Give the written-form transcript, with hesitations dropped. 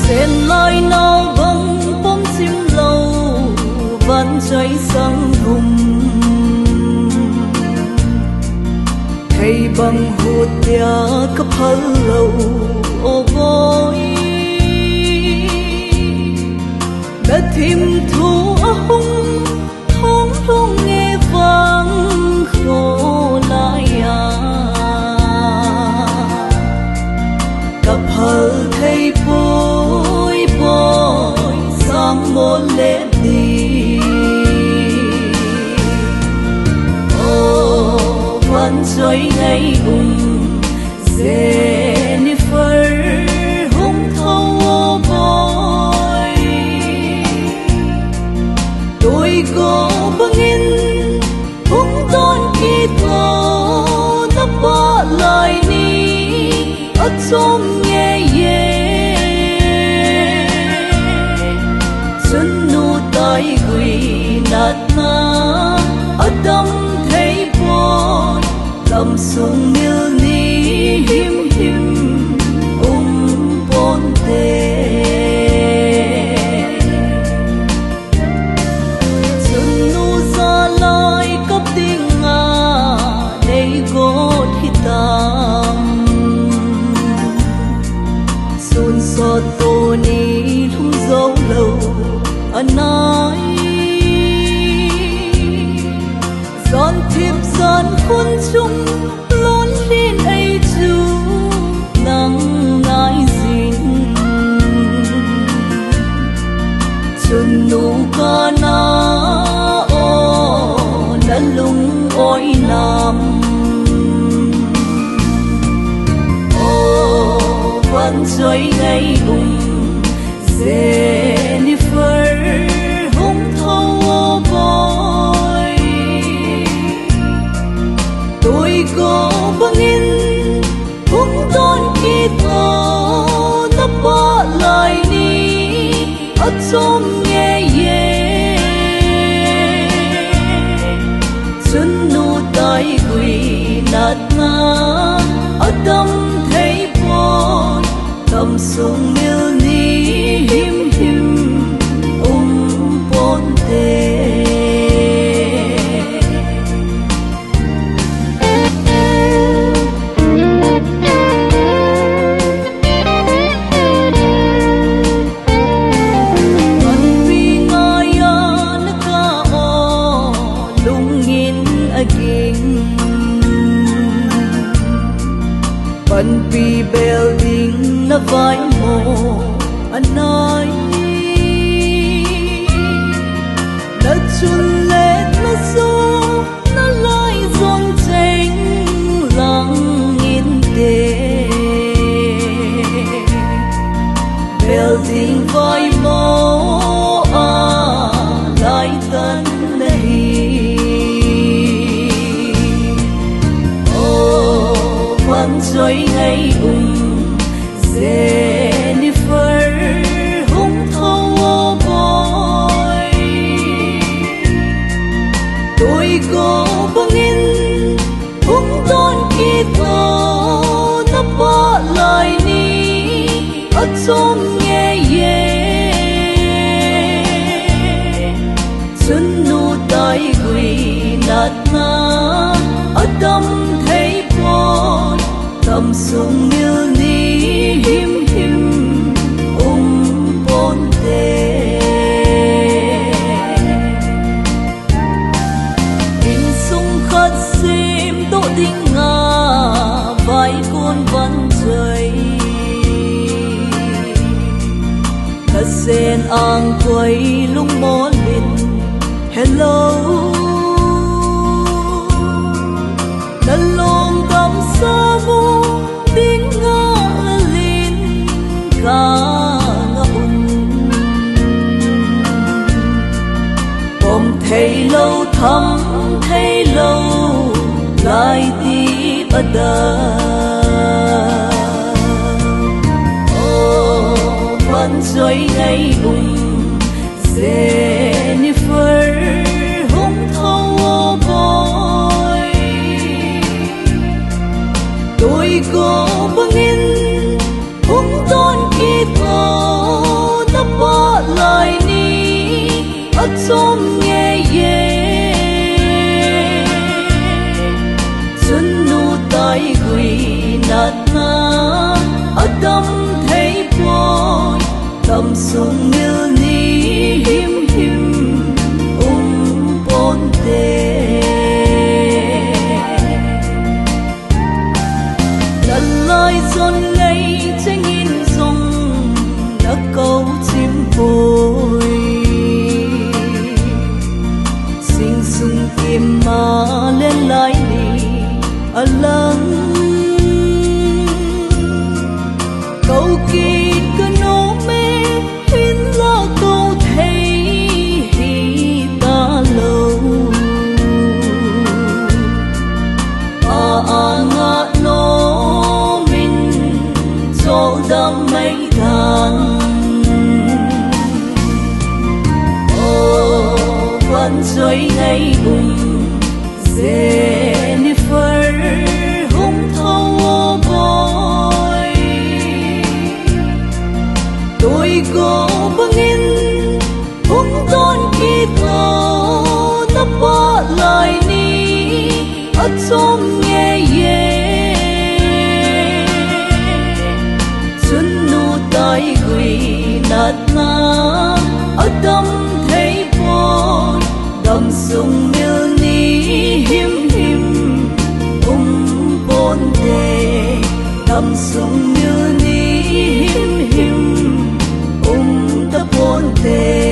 Sen lai nào vắng bóng chim lâu vẫn cháy sáng hùng thầy bằng hụt tia cấp hal lâu ô voi đã tìm thu hung thông thông nghe vang khổ lại cấp hal thầy bôi bôi sang một lễ đi ô vẫn chơi ngày Jennifer hung thâu boy tôi có bangin hung ton kita na ba lại ni ở trong nghe chân nu tai gửi nát na ở tâm thấy boy tâm sung miêu ni him him ponte chân nu ra lại cấp tiếng nga đây gót hitam xuân xót tô ni thung dấu lâu anh nói giòn thiệp giòn khuôn chung luôn lên ấy chú nắng ngái dịn chân nụ ca na ô đã lung ôi nam ô vẫn chơi ngày Jennifer hung thâu boy tôi có bangin hung ton kita na ba lại ni ở trong nghe chân nu tai gửi nát na ở tâm thấy boy tâm sung miêu ni him him ponte Ban pi building na vai mo anai na chun let na so na lai zon cheng lang in de building vai mo lai tan nahi vẫn chơi ngày Jennifer hung thâu boy tôi có bangin hung ton kita na ba lại ni ở trong nghe chân nu tai gửi nát na ở tâm thấy boy tâm sung miêu ni him him ponte in sung khát xem tổ đinh nga vai con vẫn chơi khát sen ang quay lung mò lên hello đã lòng tâm sa vô tiếng ngã lên ca bom thấy lâu thắm thấy lâu lại tiếp ở ô vẫn chơi ngày Jennifer hung thâu boy tôi có bangin hung ton kita Atom nghe ye Xuân nu tai gùi nát na Adam thấy bôi Tâm sung mil ni him him Bon te Lần lai dồn lấy tranh in dòng Đã câu chim bôi Sinh sung kim mà lên lại đi ở lăng câu kỳ cứ nô mê hin lo câu thấy hi ta lâu ngã nô mình cho đam mấy tháng vẫn rơi ngay bùng Jennifer hung thâu bôi tôi có bangin hung ton kita na pa lại ni at som nghe ye xuân nu tai gùi nát na Adam thấy bôi đầm sung mil ni him him bon te đầm sung mil ni him him ta bon te